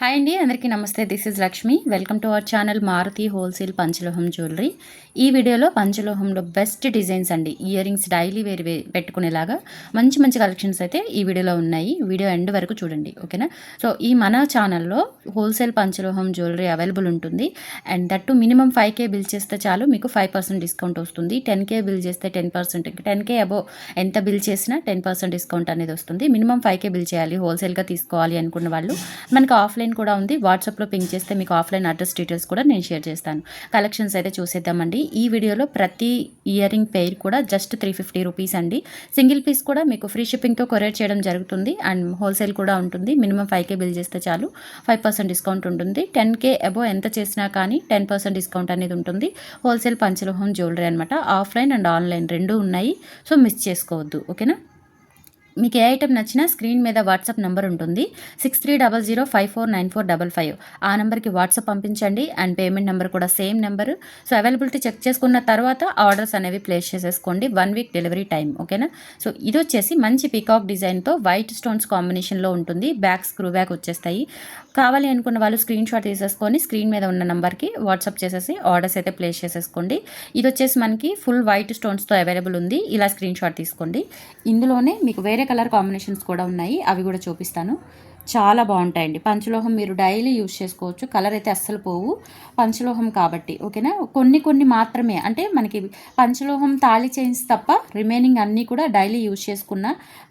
Hi అండి, అందరికీ నమస్తే. This is Lakshmi. Welcome to our channel Maruti wholesale పంచలోహం jewellery. ఈ వీడియోలో పంచలోహంలో బెస్ట్ డిజైన్స్ అండి, ఇయర్ రింగ్స్ డైలీ వేర్ పెట్టుకునేలాగా మంచి మంచి కలెక్షన్స్ అయితే ఈ వీడియోలో ఉన్నాయి. వీడియో ఎండ్ వరకు చూడండి, ఓకేనా. సో ఈ మన ఛానల్లో హోల్సేల్ పంచలోహం జ్యువెలరీ అవైలబుల్ ఉంటుంది. And that minimum 5K bill చేస్తే చాలు మీకు 5% డిస్కౌంట్ వస్తుంది. 10K బిల్ చేస్తే 10%, 10K అబోవ్ ఎంత బిల్ చేసినా 10% డిస్కౌంట్ అనేది వస్తుంది. మినిమం 5K బిల్ చేయాలి హోల్సేల్గా తీసుకోవాలి అనుకున్న వాళ్ళు. మనకు ఆఫ్లైన్ కూడా ఉంది, వాట్సాప్లో పింక్ చేస్తే మీకు ఆఫ్లైన్ అడ్రస్ డీటెయిల్స్ కూడా నేను షేర్ చేస్తాను. కలెక్షన్స్ అయితే చూసేద్దామండి. ఈ వీడియోలో ప్రతి ఇయర్ రింగ్ పెయిర్ కూడా జస్ట్ 350 రూపీస్ అండి. సింగిల్ పీస్ కూడా మీకు ఫ్రీ షిప్పింగ్తో కొరియర్ చేయడం జరుగుతుంది. అండ్ హోల్సేల్ కూడా ఉంటుంది. మినిమం 5K బిల్ చేస్తే చాలు 5% డిస్కౌంట్ ఉంటుంది. 10K అబోవ్ ఎంత చేసినా కానీ 10% డిస్కౌంట్ అనేది ఉంటుంది. హోల్సేల్ పంచలోహం జ్యువెలరీ అనమాట. ఆఫ్లైన్ అండ్ ఆన్లైన్ రెండు ఉన్నాయి, సో మిస్ చేసుకోవద్దు, ఓకేనా. మీకు ఏ ఐటమ్ నచ్చినా స్క్రీన్ మీద వాట్సాప్ నెంబర్ ఉంటుంది, 6300549455. ఆ నెంబర్కి వాట్సాప్ పంపించండి. అండ్ పేమెంట్ నెంబర్ కూడా same number. So availability check చేసుకున్న తర్వాత ఆర్డర్స్ అనేవి ప్లేస్ చేసేసుకోండి. 1 వీక్ డెలివరీ టైం, ఓకేనా. సో ఇది వచ్చేసి మంచి పీకాక్ డిజైన్తో వైట్ స్టోన్స్ కాంబినేషన్లో ఉంటుంది. బ్యాక్ స్క్రూ బ్యాక్ వచ్చేస్తాయి. కావాలి అనుకున్న వాళ్ళు స్క్రీన్ షాట్ తీసేసుకొని స్క్రీన్ మీద ఉన్న నెంబర్కి వాట్సాప్ చేసేసి ఆర్డర్స్ అయితే ప్లేస్ చేసేసుకోండి. ఇది వచ్చేసి మనకి ఫుల్ వైట్ స్టోన్స్తో అవైలబుల్ ఉంది. ఇలా స్క్రీన్ షాట్ తీసుకోండి. ఇందులోనే మీకు వేరే కలర్ కాంబినేషన్స్ కూడా ఉన్నాయి, అవి కూడా చూపిస్తాను. చాలా బాగుంటాయండి. పంచలోహం మీరు డైలీ యూజ్ చేసుకోవచ్చు. కలర్ అయితే అస్సలు పోవు, పంచలోహం కాబట్టి, ఓకేనా. కొన్ని కొన్ని మాత్రమే, అంటే మనకి పంచలోహం తాళి చైన్స్ తప్ప రిమైనింగ్ అన్నీ కూడా డైలీ యూజ్ చేసుకున్న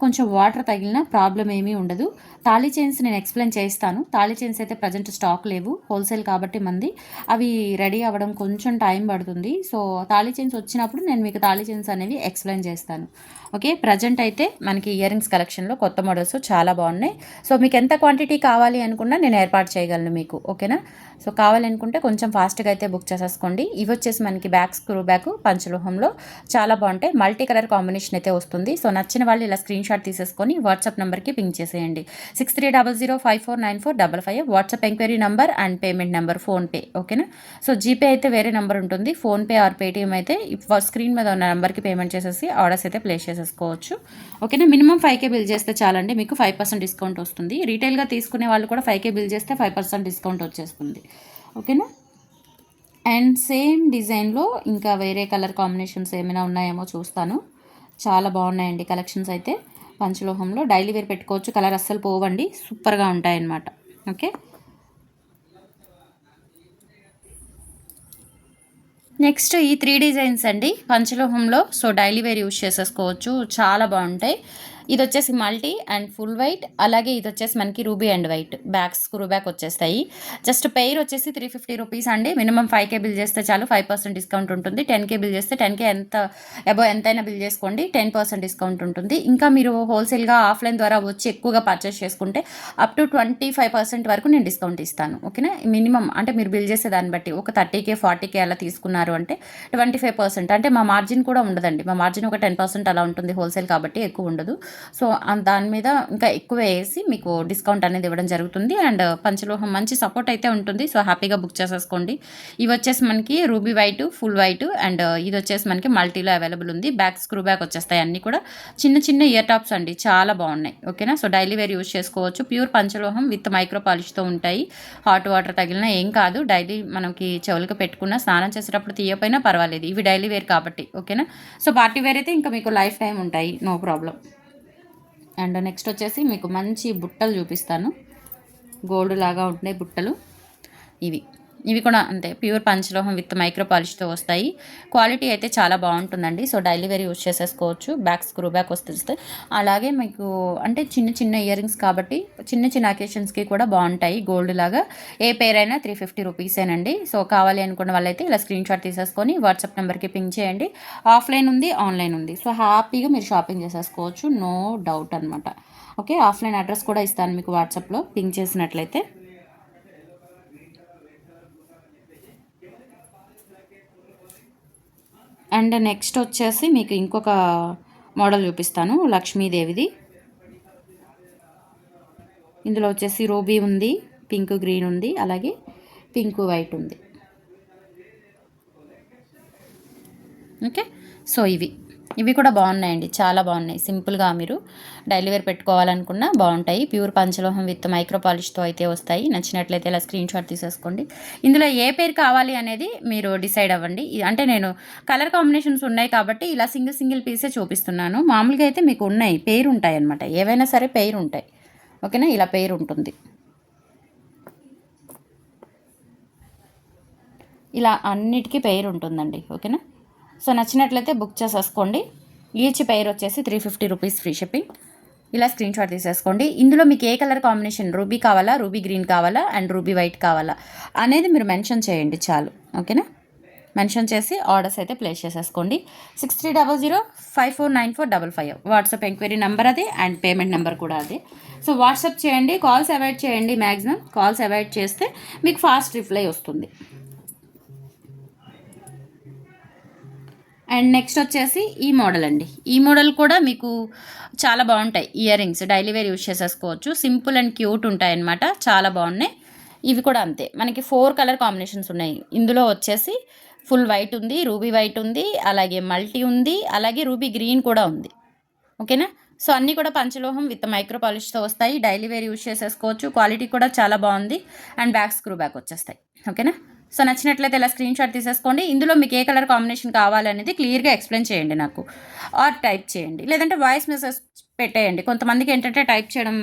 కొంచెం వాటర్ తగిలిన ప్రాబ్లం ఏమీ ఉండదు. తాళి చైన్స్ నేను ఎక్స్ప్లెయిన్ చేస్తాను. తాళి చైన్స్ అయితే ప్రజెంట్ స్టాక్ లేవు, హోల్సేల్ కాబట్టి మంది అవి రెడీ అవ్వడం కొంచెం టైం పడుతుంది. సో తాళి చైన్స్ వచ్చినప్పుడు నేను మీకు తాళి చైన్స్ అనేవి ఎక్స్ప్లెయిన్ చేస్తాను, ఓకే. ప్రజెంట్ అయితే మనకి ఇయర్ రింగ్స్ కలెక్షన్లో కొత్త మోడల్స్ చాలా బాగున్నాయి. సో మీకు ఎంత క్వాంటిటీ కావాలి అనుకున్నా నేను ఏర్పాటు చేయగలను మీకు, ఓకేనా. సో కావాలనుకుంటే కొంచెం ఫాస్ట్గా అయితే బుక్ చేసేసుకోండి. ఇవి వచ్చేసి మనకి బ్యాక్ స్క్రూ బ్యాక్ పంచలోహంలో చాలా బాగుంటాయి. మల్టీ కలర్ కాంబినేషన్ అయితే వస్తుంది. సో నచ్చిన వాళ్ళు ఇలా స్క్రీన్ షాట్ తీసేసుకొని వాట్సాప్ నెంబర్కి పింక్ చేసేయండి. 6300549455 WhatsApp enquiry number and payment number PhonePe, ఓకేనా. సో జీపే అయితే వేరే నెంబర్ ఉంటుంది. ఫోన్పే ఆర్ పేటిఎం అయితే స్క్రీన్ మీద ఉన్న నెంబర్కి పేమెంట్ చేసేసి ఆర్డర్స్ అయితే ప్లేస్ చేసేసుకోవచ్చు, ఓకేనా. మినిమం 5K బిల్ చేస్తే చాలండి, మీకు 5% డిస్కౌంట్ వస్తుంది. రీటైల్గా తీసుకునే వాళ్ళు కూడా 5K బిల్ చేస్తే 5% డిస్కౌంట్ వచ్చేస్తుంది, ఓకేనా. అండ్ సేమ్ డిజైన్లో ఇంకా వేరే కలర్ కాంబినేషన్స్ ఏమైనా ఉన్నాయేమో చూస్తాను. చాలా బాగున్నాయండి కలెక్షన్స్ అయితే. పంచలోహంలో డైలీ వేర్ పెట్టుకోవచ్చు, కలర్ అస్సలు పోవండి, సూపర్గా ఉంటాయన్నమాట, ఓకే. నెక్స్ట్ ఈ 3 డిజైన్స్ అండి పంచలోహంలో. సో డైలీ వేర్ యూజ్ చేసేసుకోవచ్చు, చాలా బాగుంటాయి. ఇది వచ్చేసి మల్టీ అండ్ ఫుల్ వైట్, అలాగే ఇది వచ్చేసి మనకి ruby and white back screw back వచ్చేస్తాయి. జస్ట్ పెయిర్ వచ్చేసి 350 రూపీస్ అండి. మినిమం 5K బిల్ చేస్తే చాలు 5% డిస్కౌంట్ ఉంటుంది. 10K బిల్ చేస్తే 10K ఎంతైనా బిల్ చేసుకోండి, 10% డిస్కౌంట్ ఉంటుంది. ఇంకా మీరు హోల్సేల్గా ఆఫ్లైన్ ద్వారా వచ్చి ఎక్కువగా పర్చేస్ చేసుకుంటే అప్ టు 25% వరకు నేను డిస్కౌంట్ ఇస్తాను, ఓకేనా. మినిమం అంటే మీరు బిల్ చేసే దాన్ని బట్టి ఒక 30K 40K అలా తీసుకున్నారు అంటే 25%, అంటే మా మార్జిన్ కూడా ఉండదండి. మా మార్జిన్ ఒక 10% అలా ఉంటుంది, హోల్సేల్ కాబట్టి ఎక్కువ ఉండదు. సో దాని మీద ఇంకా ఎక్కువ వేసి మీకు డిస్కౌంట్ అనేది ఇవ్వడం జరుగుతుంది. అండ్ పంచలోహం మంచి సపోర్ట్ అయితే ఉంటుంది. సో హ్యాపీగా బుక్ చేసేసుకోండి. ఇవి వచ్చేసి మనకి ruby white, full white, and ఇది వచ్చేసి మనకి మల్టీలో అవైలబుల్ ఉంది. బ్యాక్ స్క్రూ బ్యాక్ వచ్చేస్తాయి. అన్నీ కూడా చిన్న చిన్న ఇయర్ టాప్స్ అండి, చాలా బాగున్నాయి, ఓకేనా. సో డైలీ వేర్ యూజ్ చేసుకోవచ్చు. ప్యూర్ పంచలోహం విత్ మైక్రో పాలిష్తో ఉంటాయి. హాట్ వాటర్ తగిలినా ఏం కాదు, డైలీ మనకి చెవులకు పెట్టుకున్న స్నానం చేసేటప్పుడు తీయపోయినా పర్వాలేదు. ఇవి డైలీ వేర్ కాబట్టి, ఓకేనా. సో పార్టీ వేర్ అయితే ఇంకా మీకు లైఫ్ టైం ఉంటాయి, నో ప్రాబ్లం. అండ్ నెక్స్ట్ వచ్చేసి మీకు మంచి బుట్టలు చూపిస్తాను. గోల్డ్ లాగా ఉండే బుట్టలు ఇవి కూడా అంతే, ప్యూర్ పంచలోహం విత్ మైక్రో పాలిష్తో వస్తాయి. క్వాలిటీ అయితే చాలా బాగుంటుందండి. సో డైలీ వేర్ యూజ్ చేసేసుకోవచ్చు. బ్యాక్ స్క్రూ బ్యాక్ వస్తే అలాగే మీకు అంటే చిన్న చిన్న ఇయర్ రింగ్స్ కాబట్టి చిన్న చిన్న అకేషన్స్కి కూడా బాగుంటాయి. గోల్డ్ లాగా ఏ పేర్ అయినా 350 రూపీసేనండి. సో కావాలి అనుకున్న వాళ్ళైతే ఇలా స్క్రీన్ షాట్ తీసేసుకొని వాట్సాప్ నెంబర్కి పింక్ చేయండి. ఆఫ్లైన్ ఉంది, ఆన్లైన్ ఉంది. సో హ్యాపీగా మీరు షాపింగ్ చేసేసుకోవచ్చు, నో డౌట్ అనమాట, ఓకే. ఆఫ్లైన్ అడ్రస్ కూడా ఇస్తాను మీకు వాట్సాప్లో పింక్ చేసినట్లయితే. అండ్ నెక్స్ట్ వచ్చేసి మీకు ఇంకొక మోడల్ చూపిస్తాను, లక్ష్మీదేవిది. ఇందులో వచ్చేసి రూబీ ఉంది, పింక్ గ్రీన్ ఉంది, అలాగే పింక్ వైట్ ఉంది, ఓకే. సో ఇవి ఇవి కూడా బాగున్నాయండి, చాలా బాగున్నాయి. సింపుల్గా మీరు డైలీ వేర్ పెట్టుకోవాలనుకున్నా బాగుంటాయి. ప్యూర్ పంచలోహం విత్ మైక్రో పాలిష్తో అయితే వస్తాయి. నచ్చినట్లయితే ఇలా స్క్రీన్ షాట్ తీసేసుకోండి. ఇందులో ఏ పేరు కావాలి అనేది మీరు డిసైడ్ అవ్వండి. అంటే నేను కలర్ కాంబినేషన్స్ ఉన్నాయి కాబట్టి ఇలా సింగిల్ పీసే చూపిస్తున్నాను. మామూలుగా అయితే మీకు ఉన్నాయి, పేరు ఉంటాయి అన్నమాట. ఏవైనా సరే పేరు ఉంటాయి, ఓకేనా. ఇలా పేరు ఉంటుంది. ఇలా అన్నిటికీ పేరు ఉంటుందండి, ఓకేనా. సో నచ్చినట్లయితే బుక్ చేసేసుకోండి. ఈచ్ పెయిర్ వచ్చేసి 350 రూపీస్ ఫ్రీ షిప్పింగ్. ఇలా స్క్రీన్ షాట్ తీసేసుకోండి. ఇందులో మీకు ఏ కలర్ కాంబినేషన్, రూబీ కావాలా, రూబీ గ్రీన్ కావాలా అండ్ రూబీ వైట్ కావాలా అనేది మీరు మెన్షన్ చేయండి చాలు, ఓకేనా. మెన్షన్ చేసి ఆర్డర్స్ అయితే ప్లేస్ చేసేసుకోండి. 6300549455 వాట్సాప్ ఎంక్వైరీ నెంబర్ అదే అండ్ పేమెంట్ నెంబర్ కూడా అదే. సో వాట్సాప్ చేయండి, కాల్స్ అవాయిడ్ చేయండి. మ్యాక్సిమం కాల్స్ అవాయిడ్ చేస్తే మీకు ఫాస్ట్ రిప్లై వస్తుంది. అండ్ నెక్స్ట్ వచ్చేసి ఈ మోడల్ అండి. ఈ మోడల్ కూడా మీకు చాలా బాగుంటాయి. Earrings daily wear use చేసేసుకోవచ్చు. సింపుల్ అండ్ క్యూట్ ఉంటాయి అన్నమాట, చాలా బాగున్నాయి. ఇవి కూడా అంతే, మనకి 4 కలర్ కాంబినేషన్స్ ఉన్నాయి. ఇందులో వచ్చేసి ఫుల్ వైట్ ఉంది, రూబీ వైట్ ఉంది, అలాగే మల్టీ ఉంది, అలాగే రూబీ గ్రీన్ కూడా ఉంది, ఓకేనా. సో అన్నీ కూడా పంచలోహం విత్ మైక్రో పాలిష్తో వస్తాయి. డైలీ వేర్ యూజ్ చేసేసుకోవచ్చు. క్వాలిటీ కూడా చాలా బాగుంది అండ్ బ్యాక్ స్క్రూ బ్యాక్ వచ్చేస్తాయి, ఓకేనా. సో నచ్చినట్లయితే ఇలా స్క్రీన్ షాట్ తీసేసుకోండి. ఇందులో మీకు ఏ కలర్ కాంబినేషన్ కావాలనేది క్లియర్గా ఎక్స్ప్లెయిన్ చేయండి నాకు, ఆర్ టైప్ చేయండి, లేదంటే వాయిస్ మెసేజ్ పెట్టేయండి. కొంతమందికి ఏంటంటే టైప్ చేయడం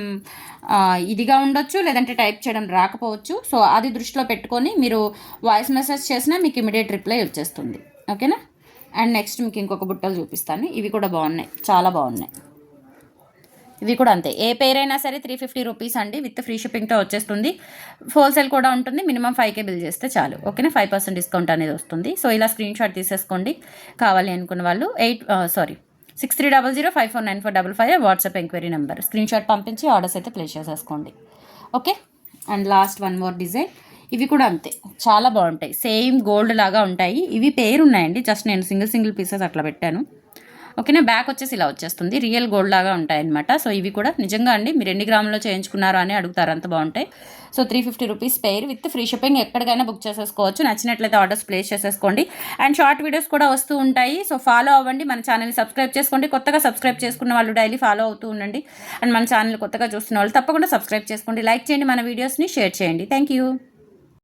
ఇదిగా ఉండొచ్చు, లేదంటే టైప్ చేయడం రాకపోవచ్చు. సో అది దృష్టిలో పెట్టుకొని మీరు వాయిస్ మెసేజ్ చేసినా మీకు ఇమీడియట్ రిప్లై వచ్చేస్తుంది, ఓకేనా. అండ్ నెక్స్ట్ మీకు ఇంకొక బుట్టలు చూపిస్తాను. ఇవి కూడా బాగున్నాయి, చాలా బాగున్నాయి. ఇవి కూడా అంతే, ఏ పేరైనా సరే 350 రూపీస్ అండి, విత్ ఫ్రీ షిప్పింగ్తో వచ్చేస్తుంది. హోల్సేల్ కూడా ఉంటుంది. మినిమం 5K బిల్ చేస్తే చాలు, ఓకేనా. 5% డిస్కౌంట్ అనేది వస్తుంది. సో ఇలా స్క్రీన్ షాట్ తీసేసుకోండి. కావాలి అనుకున్న వాళ్ళు 6300549455 WhatsApp enquiry number. Screen shot పంపించి ఆర్డర్స్ అయితే ప్లేస్ చేసేసుకోండి, okay. And last one more design. ఇవి కూడా అంతే, చాలా బాగుంటాయి. సేమ్ గోల్డ్ లాగా ఉంటాయి. ఇవి పేరు ఉన్నాయండి, జస్ట్ నేను సింగిల్ పీసెస్ అట్లా పెట్టాను, ఓకేనా. బ్యాక్ వచ్చేసి ఇలా వచ్చేస్తుంది, రియల్ గోల్డ్ లాగా ఉంటాయి అనమాట. సో ఇవి కూడా నిజంగా అండి, మీరు ఎన్ని గ్రాములో చేయించుకున్నారో అని అడుగుతారు, అంత బాగుంటాయి. So 350 rupees pair with free shipping. ఎక్కడికైనా బుక్ చేసేసుకోవచ్చు. నచ్చినట్లయితే ఆర్డర్స్ ప్లేస్ చేసేసుకోండి. అండ్ షార్ట్ వీడియోస్ కూడా వస్తూ ఉంటాయి. సో ఫాలో అవ్వండి, మన ఛానల్ని సబ్స్క్రైబ్ చేసుకోండి. కొత్తగా సబ్స్క్రైబ్ చేసుకున్న వాళ్ళు డైలీ ఫాలో అవుతూ ఉండండి. అండ్ మన ఛానల్ కొత్తగా చూస్తున్న వాళ్ళు తప్పకుండా సబ్స్క్రైబ్ చేసుకోండి, లైక్ చేయండి, మన వీడియోస్ని షేర్ చేయండి. Thank you.